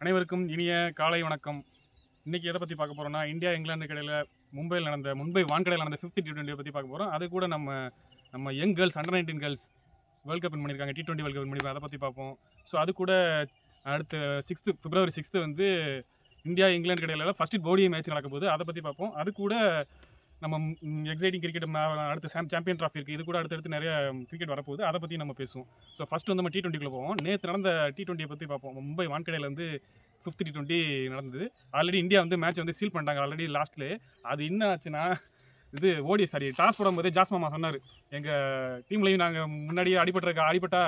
அனைவருக்கும் இனிய காலை வணக்கம். இன்னைக்கு எதை பற்றி பார்க்க போகிறோம்னா, இந்தியா இங்கிலாந்து இடையில மும்பை வான்கடையில் நடந்த 5th T20 பற்றி பார்க்க போகிறோம். அது கூட நம்ம நம்ம young girls under 19 girls world cup win பண்ணியிருக்காங்க, T20 வேர்ல்ட் கப் வின் பண்ணியிருக்காங்க, அதை பற்றி பார்ப்போம். ஸோ அது கூட அடுத்த February 6 வந்து இந்தியா இங்கிலாந்து இடையில ஃபர்ஸ்ட் ஓடிஐ மேட்ச் நடக்க போகுது, அதை பற்றி பார்ப்போம். அது கூட நம்ம எக்ஸைட்டிங் கிரிக்கெட் அடுத்த சாம்பியன் ட்ராஃபி இருக்குது, இது கூட அடுத்தடுத்து நிறைய கிரிக்கெட் வரப்போகுது, அதை பற்றி நம்ம பேசுவோம். ஸோ ஃபஸ்ட்டு வந்து நம்ம T20க்குள்ளே போவோம். நேற்று நடந்த T20 பற்றி பார்ப்போம். மும்பை வான்கடையில் வந்து 5th T20 நடந்தது. ஆல்ரெடி இந்தியா வந்து மேட்ச் வந்து சீல் பண்ணிட்டாங்க ஆல்ரெடி லாஸ்ட்லேயே. அது என்ன ஆச்சுன்னா, டாஸ் போடும்போது ஜாஸ்மாமா சொன்னார், எங்கள் டீம்லேயும் நாங்கள் முன்னாடியே அடிபட்டா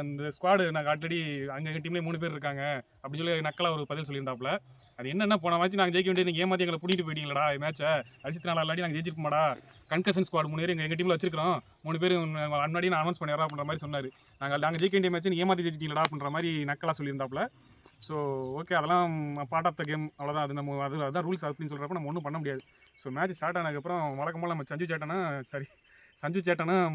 இந்த ஸ்குவாடு நாங்கள் ஆல்ரெடி அங்கே எங்கள் டீம்லேயே 3 பேர் இருக்காங்க அப்படின்னு சொல்லி நக்கலாக ஒரு பதில் சொல்லியிருந்தாப்புல. அது என்னென்ன போன மேட்ச் நாங்கள் ஜெயிக்க வேண்டியது, நீங்கள் ஏமாற்றி எங்களை பிடிட்டு போயிட்டீங்களா மேட்சை, அடிச்சு நாள் இல்லாட்டி நாங்கள் ஜெயிச்சிருப்போமாடா, கன்கஷன் ஸ்குவாட் 3 பேர் எங்கள் டீமில் வச்சிருக்கிறோம், 3 பேர் முன்னாடி நான் அனௌன்ஸ் பண்ணிடுறா அப்படின்ற மாதிரி சொன்னார். நாங்கள் ஜெயிக்க வேண்டிய மேட்ச் ஏமாற்றி ஜெயிச்சிட்டீங்களா அப்படின்ற மாதிரி நக்கலாக சொல்லியிருந்தாப்புல. ஸோ ஓகே, அதெல்லாம் பார்ட் ஆஃப் த கேம், அவ்வளோதான். அது நம்ம அதுதான் ரூல்ஸ் அப்படின்னு சொல்கிறப்ப நம்ம ஒன்றும் பண்ண முடியாது. ஸோ மேட்ச் ஸ்டார்ட் ஆனதுக்கப்புறம் வழக்கம் போல் நம்ம சஞ்சு சேட்டனும்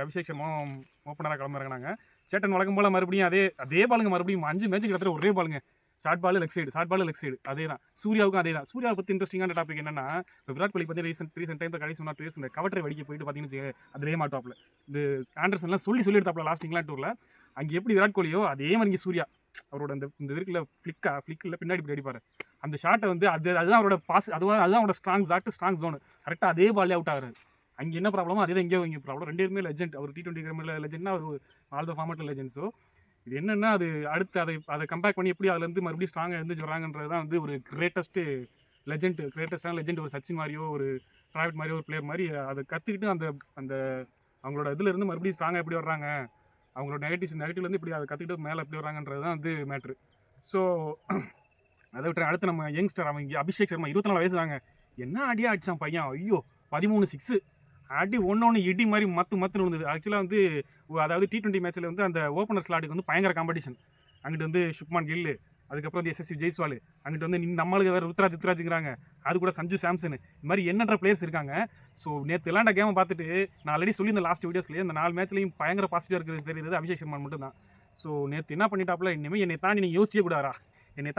அபிஷேக் சர்மாவும் ஓப்பனராக கிளம்புறாங்க. சேட்டன் வழக்கம் போல் மறுபடியும் அதே பாலுங்க, மறுபடியும் 5 மேட்ச் கிட்டத்தட்ட ஒரே பாலுங்க, ஷார்ட் பால் லெக் சைடு அதே தான். சூர்யாவுக்கும் அதே தான். சூர்யாவை பற்றி இன்ட்ரெஸ்டிங்கான டாபிக் என்னன்னா, இப்போ விராட் கோலி பற்றி ரீசெண்ட் டைம் கடைசி 1 or 2 years இந்த கவட்டரை வெடிக்க போயிட்டு பார்த்தீங்கன்னா அதிலே மாட்டாப்ல. இந்த ஆண்டர்சன்லாம் சொல்லி எடுத்தாப்ல லாஸ்ட் இங்கிலாந்து டூரில். அங்கே எப்படி விராட் கோலியோ அதே மாதிரி இங்கே சூர்யா அவரோட இந்த இருக்குல்ல ஃப்ளிக்கில் பின்னாடி இப்படி அடிப்பார், அந்த ஷாட்டை வந்து அதுதான் அவரோட பாஸ், அதுதான் அவரோட ஸ்ட்ராங் ஜோனு. கரெக்டாக அதே பால்லே அவுட் ஆகிறாரு. அங்கே என்ன ப்ராப்ளமோ அதே தான் இங்கே ப்ராப்ளம். 2 பேருமே லெஜெண்ட். அவர் T20 கிரிக்கெட்டில் லெஜெண்ட்னா அவர் ஆல் த ஃபார்மேட்டில் லெஜெண்ட். ஸோ இது என்னென்னா, அது அடுத்து அதை கம்பேர் பண்ணி எப்படி அதுலேருந்து மறுபடியும் ஸ்ட்ராங்காக எழுந்து வராங்கன்றது தான் வந்து ஒரு கிரேட்டஸ்டான லெஜெண்ட். ஒரு சச்சின் மாதிரியோ ஒரு டிராவிட் மாதிரியோ ஒரு பிளேயர் மாதிரி அதை கற்றுக்கிட்டு அந்த அவங்களோட இதிலேருந்து மறுபடியும் ஸ்ட்ராங்காக எப்படி வர்றாங்க, அவங்களோட நெகட்டிவ்லேருந்து இப்படி அதை கற்றுக்கிட்டு மேலே எப்படி வர்றாங்கன்றது தான் வந்து மேட்ரு. ஸோ அதை விட்டு அடுத்து நம்ம யங்ஸ்டர் அவங்க அபிஷேக் சர்மா 24 வயசு தாங்க. என்ன அடியாக அடித்தான் பையன், ஐயோ 13 6 அடி, ஒன்று இடி மாதிரி மத்து விழுந்தது. ஆக்சுவலாக வந்து அதாவது T20 மேட்ச்சில் வந்து அந்த ஓப்பனர் ஸ்லாட்டுக்கு வந்து பயங்கர காம்படிஷன். அங்கிட்டு வந்து சுப்மான் கில்லு, அதுக்கப்புறம் வந்து SSC ஜெய்ஸ்வால், அங்கிட்டு வந்து நம்மளுக்கு வேறு ருத்ராஜுங்கிறாங்க, அது கூட சஞ்சு சாம்சன், இந்த மாதிரி எண்ணற்ற பிளேயர்ஸ் இருக்காங்க. ஸோ நேற்று விளாண்ட கேமை பார்த்துட்டு நான் ஆல்ரெடி சொல்லியிருந்த லாஸ்ட் வீடியோஸ்லேயே இந்த 4 மேட்ச்லையும் பயங்கர பாசிட்டிவாக இருக்கிறது தெரியுது அபிஷேக் சர்மா மட்டும் தான். ஸோ நேற்று என்ன பண்ணிட்டாப்புல, இனிமேல் என்னை தாண்டி நீங்கள் யோசிச்சே கூடாரா, என்னை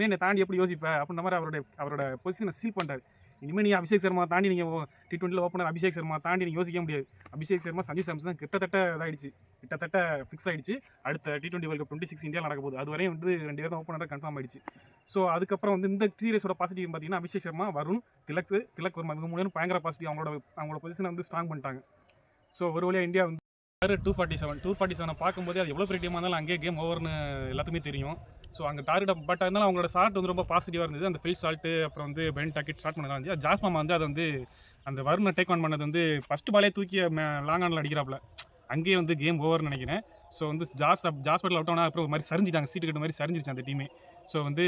என்னை தாண்டி எப்படி யோசிப்பேன் அப்படின்ற மாதிரி அவரோட பொசிஷனை சீல் பண்ணுறாரு. இனிமேல் நீங்கள் அபிஷேக் சர்மா தாண்டி நீங்கள் T20 ஓப்பனர் அபிஷேக் சர்மா தாண்டி நீங்கள் யோசிக்க முடியாது. அபிஷேக் சர்மா சஞ்சு சாம்சன் தான் கிட்டத்தட்ட ஃபிக்ஸ் ஆகிடுச்சு. அடுத்த T20 வேர்ல்ட் கப் 26 இந்தியா நடக்க போகுது. அது வரையும் வந்து 2 பேரும் ஓப்பனராக கன்ஃபார்ம் ஆகிடுச்சு. ஸோ அதுக்கப்புறம் வந்து இந்த சீரியஸோட பாசிட்டிவ் பார்த்தீங்கன்னா, அபிஷேக் சர்மா, வருண், திலக் வர்மா, இவங்க 3 பேரும் பயங்கர பாசிட்டிவ். அவங்களோட பொசிஷனை வந்து ஸ்ட்ராங் பண்ணிட்டாங்க. ஸோ ஒரு வழியாக இந்தியா வந்து 247 பார்க்கும்போது அது எவ்வளோ பெரிய டீமாக இருந்தாலும் அங்கேயே கேம் ஓவர்னு எல்லாத்துக்குமே தெரியும். ஸோ அங்கே டார்கெட் பட் இருந்தாலும் அவங்களோட ஷாட் வந்து ரொம்ப பாசிட்டிவாக இருந்தது. அந்த ஃபில் ஷாட்டு, அப்புறம் வந்து பென் டாக்கெட் ஸ்டார்ட் பண்ணதான் இருந்துச்சு. ஜாஸ்மாமா வந்து அதை வந்து அந்த வருணை டேக் ஆன் பண்ணது வந்து ஃபஸ்ட்டு பாலே தூக்கி லாங் ஆனில் அடிக்கிறாப்புல, அங்கேயே வந்து கேம் ஓவர்னு நினைக்கிறேன். ஸோ வந்து ஜாஸ்பேட்டில் அவுட் ஆனால் அப்புறம் ஒரு மாதிரி சரிஞ்சிட்டாங்க, சீட்டு கட்டு மாதிரி சரிஞ்சிருச்சு அந்த டீமே. ஸோ வந்து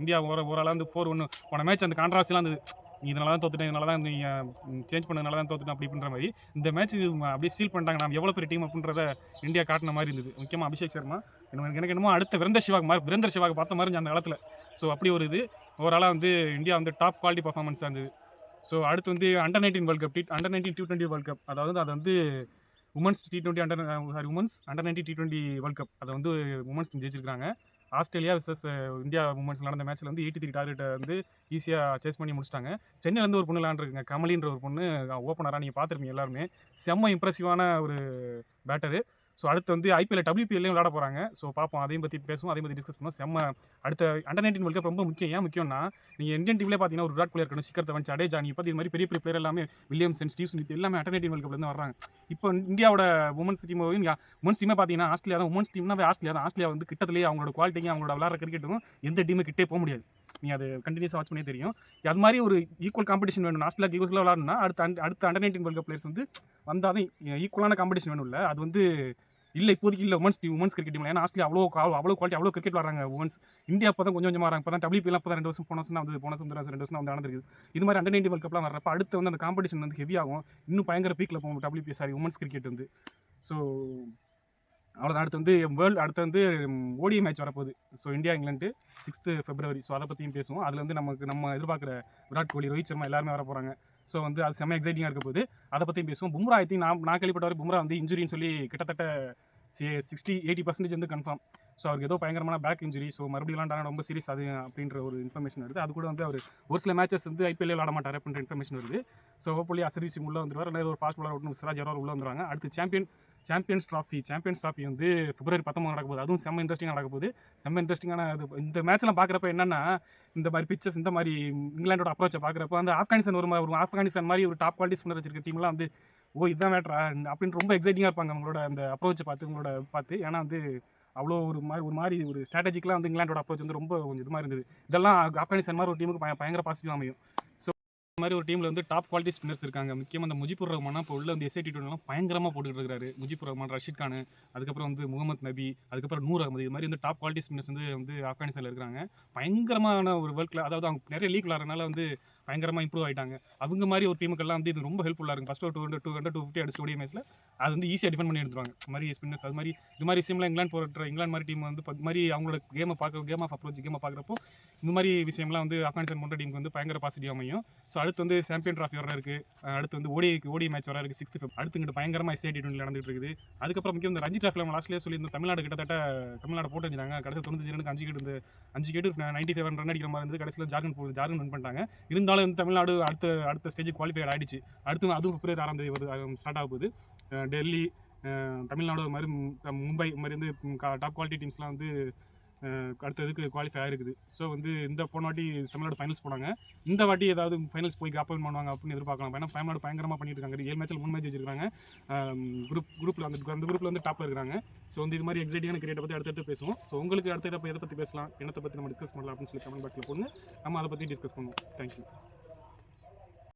இந்தியா ஓவராலாக வந்து 4-1 போன மேட்ச் அந்த கான்ட்ராவர்சிலாம் இருந்தது, நீ இதனால தான் தோத்துட்டேன், இதனால தான் நீங்கள் சேஞ்ச் பண்ணதுனால தான் தோத்துட்டேன் அப்படின்ற மாதிரி. இந்த மேட்ச் அப்படியே சீல் பண்ணிட்டாங்க, நம்ம எவ்வளோ பெரிய டீம் அப்படின்றத இந்தியா காட்டின மாதிரி இருந்தது. முக்கியமாக அபிஷேக் சர்மா எனக்கு என்னமோ அடுத்த வீரேந்தர் சிவாக் பார்த்த மாதிரி அந்த காலத்தில். ஸோ அப்படி ஒரு இது ஓவராலாக வந்து இந்தியா வந்து டாப் குவாலிட்டி பர்ஃபார்மன்ஸ் இருந்தது. ஸோ அடுத்து வந்து under 19 world cup, under 19 T20 world cup, அதாவது அதை வந்து women's under 19 T20 world cup, அதை வந்து உமன்ஸ் டீம் ஜெயிச்சிருக்காங்க. ஆஸ்திரேலியா விசஸ் இந்தியா உமன்ஸ் நடந்த மேட்ச்சில் வந்து 83 டார்கெட்டை வந்து ஈஸியாக சேஸ் பண்ணி முடிச்சிட்டாங்க. சென்னையிலேருந்து ஒரு பொண்ணு விளாண்டுருக்குங்க, கமலின்ற ஒரு பொண்ணு, ஓப்பனராக நீங்கள் பார்த்துருப்பீங்க எல்லாருமே. செம்ம இம்ப்ரெசிவான ஒரு பேட்டரு. ஸோ அடுத்து வந்து IPL WPLலையும் விளாட போகிறாங்க. ஸோ பார்ப்போம், அதையும் பற்றி பேசுவோம், அதையும் பற்றி டிஸ்கஸ் பண்ணுவோம். செம்ம அடுத்த அண்டர் 19 வேர்ல்ட் கப் ரொம்ப முக்கியம். ஏன் முக்கியம்னா, நீங்கள் இந்தியன் டீம்லேயே பார்த்தீங்கன்னா ஒரு விராட் கோலி இருக்கணும், சிக்கர் தவன், ஜடேஜா, இப்போ இது மாதிரி பெரிய பிளேயர் எல்லாமே, வில்லியம்சன், ஸ்டீவ் ஸ்மித் எல்லாமே அண்டர் 19 வேர்ல்ட் கப்லேருந்து வர்றாங்க. இப்போ இந்தியாவோட உமன்ஸ் டீமே பார்த்தீங்கன்னா ஆஸ்திரேலியா தான். உமன்ஸ் டீம்னாவே ஆஸ்திரேலியா வந்து கிட்டத்திலேயே அவங்களோட குவாலிட்டிக்கும் அவங்களோட விளாட்ற கிரிக்கெட்டுக்கும் எந்த டீமே கிட்டே போக முடியாது. நீங்கள் அது கண்டினியூஸாக வாட்ச் பண்ணியே தெரியும். அது மாதிரி ஒரு ஈக்குவல் காம்படிஷன் வேணும். ஆஸ்திரேலியாவுக்கு ஈக்குவலாக விளாடணும்னா அடுத்த அண்டர் 19 வேர்ல்ட் கப் பிளேயர்ஸ் வந்து வந்தால் தான் ஈக்குவலான காம்படிஷன் வேணும்ல. அது வந்து இப்போதைக்கு இல்லை உமன்ஸ் கிரிக்கெட் டீமில். ஏன்னா ஆஸ்திரேலியா அவ்வளோ குவாலிட்டி, அவ்வளோ கிரிக்கெட் வராங்க உமன்ஸ். இந்தியா இப்போ தான் கொஞ்சம் வராங்க. இப்போ தான் WPL இப்போ தான் 2 வருஷம் போன வருஷம் வந்து 2 வருஷம் வந்து நடந்திருக்கு. இது மாதிரி அண்டர் 19 வேர்ல்ட் கப்லாம் வரப்போ அடுத்து வந்து அந்த காம்படிஷன் வந்து ஹெவியாகும், இன்னும் பயங்கர பீக்கில் போகும் உமன்ஸ் கிரிக்கெட் வந்து. ஸோ அவ்வளோதான். அடுத்து வந்து ஓடிஐ மேட்ச் வரப்போகுது. So India England 6th February. So அதை பற்றியும் பேசுவோம். அதில் வந்து நம்ம எதிர்பார்க்குற விராட் கோலி, ரோஹித் சர்மா எல்லாருமே வர போகிறாங்க. ஸோ வந்து அது செம்ம எக்ஸைட்டிங்காக இருக்க போகுது, அதை பற்றியும் பேசுவோம். நான் கேள்விப்பட்ட வரை பும்ரா வந்து இன்ஜுரின்னு சொல்லி கிட்டத்தட்ட 60-80% வந்து கன்ஃபார்ம். ஸோ அவருக்கு ஏதோ பயங்கரமான பேக் இன்ஜுரி, ஸோ மறுபடியும் விளாண்டானா ரொம்ப சீரியஸ் அது அப்படின்ற ஒரு இன்ஃபர்மேஷன் வருது. அது கூட வந்து அவர் ஒரு சில மேட்சஸ் வந்து ஐபிஎல் விளாட மாட்டார் அப்படின்ற இன்ஃபர்மேஷன் வருது. ஸோ ஹோப்ஃபுல்லி அசர் சிங் உள்ளே வந்துருவார், இல்லை ஒரு ஃபாஸ்ட் பாலர் விட்டு சிராஜ் யாராவது உள்ளே வந்துருவாங்க. அடுத்து சாம்பியன்ஸ் ட்ராஃபி வந்து பிப்ரவரி 19 நடக்க போகுது. அதுவும் செம்ம இன்ட்ரெஸ்டிங்காக நடக்க போகுது. செம்ம இன்ட்ரெஸ்டிங்கான இந்த மேட்ச்லாம் பார்க்குறப்ப என்னன்னா, இந்த மாதிரி பிச்சஸ் இந்த மாதிரி இங்கிலாண்டோட அப்ரோச்சை பார்க்குறப்ப அந்த ஆப்கானிஸ்தான் ஒரு ஆப்கானிஸ்தான் மாதிரி ஒரு டாப் குவாலிட்டி ஸ்பின்னர் வச்சிருக்க டீம்லாம் வந்து இதான் மேட்ரா அப்படின்னு ரொம்ப எக்ஸைட்டிங்காக இருப்பாங்க அவங்களோட அந்த அப்ரோச்சை பார்த்து. ஏன்னா வந்து அவ்வளோ ஒரு ஸ்ட்ராட்டஜிக்கெலாம் வந்து இங்கிலாண்டோட அப்ரோச் வந்து ரொம்ப கொஞ்சம் இது மாதிரி இருந்தது. இதெல்லாம் ஆப்கானிஸ்தான் மாதிரி ஒரு டீமுக்கு பயங்கர பாசிட்டிவ் அமையும். இந்த மாதிரி ஒரு டீமில் வந்து டாப் குவாலிட்டி ஸ்பின்னர்ஸ் இருக்காங்க. முக்கியமாக அந்த முஜிபுர் ரஹ்மான் இப்போ உள்ள வந்து SIT-20 பயங்கரமாக போட்டுக்கிட்டு இருக்காரு. முஜிபுர் ரஹ்மான், ரஷீத் கான், அதுக்கப்புறம் வந்து முகமது நபி, அதுக்கப்புறம் நூர் அகமது, இது மாதிரி வந்து டாப் குவாலிட்டி ஸ்பின்னர்ஸ் வந்து ஆப்கானிஸ்தானில் இருக்காங்க. பயங்கரமான ஒரு அதாவது அவங்க நிறைய லீக் விளாட்றதுனால வந்து பயங்கரமாக இம்ப்ரூவ் ஆகிட்டாங்க. அவங்க மாதிரி ஒரு டீமுக்கெல்லாம் வந்து இது ரொம்ப ஹெல்ப்ஃபுல்லாக இருக்கும். ஃபஸ்ட் ஒரு 200 250 அடிச்சு ஓடிய மேட்ச்சில் அது வந்து ஈஸியாக டிஃபெண்ட் பண்ணி எடுத்துருவாங்க. இது மாதிரி ஸ்பின்னர்ஸ் அது மாதிரி இது மாதிரி விஷயம்லாம் இங்கிலாந்து மாதிரி டீம் வந்து இது மாதிரி அவங்களோட கேம் ஆஃப் அப்ரோச் பார்க்குறப்போ இந்த மாதிரி விஷயம்லாம் வந்து ஆப்கானிஸ்தான் போன்ற டீமுக்கு வந்து பயங்கர பாசிட்டிவ் அமையும். ஸோ அடுத்து வந்து சாம்பியன் ட்ராஃபி வர இருக்குது. அடுத்து வந்து ஓடி மேட்ச் வர இருக்குது 6th Feb. அடுத்து இங்கிட்ட பயங்கரமாக SIT-20 நடந்துட்டு இருக்குது. அதுக்கப்புறம் முக்கியம் இந்த ரஞ்சி ட்ராஃபியில் நம்ம லாஸ்ட்லேயே சொல்லி இந்த தமிழ்நாடு போட்டு வச்சிருந்தாங்க. கடைசி 90 ரனுக்கு 5 விக்கெட் 95 ரன் அடிக்கிற மாதிரி இருந்து கடைசியில் ஜார்க்கண்ட் வின் பண்ணிட்டாங்க. இருந்தாலும் வந்து தமிழ்நாடு அடுத்த ஸ்டேஜுக்கு குவாலிஃபை ஆகிடுச்சு. அடுத்து அதுவும் பிப்ரவரி 6ஆம் தேதி ஸ்டார்ட் ஆக போகுது. டெல்லி, தமிழ்நாடு மாதிரி மும்பை மாதிரி வந்து டாப் குவாலிட்டி டீம்ஸ்லாம் வந்து அடுத்த இதுக்கு குவாலிஃபை ஆகிருக்குது. ஸோ வந்து போன வாட்டி தமிழ்நாடு ஃபைனல்ஸ் போனாங்க. இந்த வாட்டி ஏதாவது ஃபைனல்ஸ் போய் அப்பாயின் பண்ணுவாங்க அப்படின்னு எதிர்பார்க்கலாம். ஏன்னா தமிழ்நாடு பயங்கரமாக பண்ணிட்டு இருக்காங்க. 7 மேட்ச்சில் 3 மேட்ச் வச்சிருக்காங்க. குரூப்பில் அந்த குரூப்பில் வந்து டாப்பில் இருக்காங்க. ஸோ வந்து இது மாதிரி எக்ஸைட்டிங்கான கிரிக்கெட்டை பற்றி அடுத்தடுத்து பேசுவோம். ஸோ உங்களுக்கு அடுத்த எதை பற்றி பேசலாம், என்னத்தை பற்றி நம்ம டிஸ்கஸ் பண்ணலாம் அப்படின்னு சொல்லி கமெண்ட் பாக்ஸில் போடுங்க. நம்ம அதை பற்றி டிஸ்கஸ் பண்ணுவோம். தேங்க்யூ.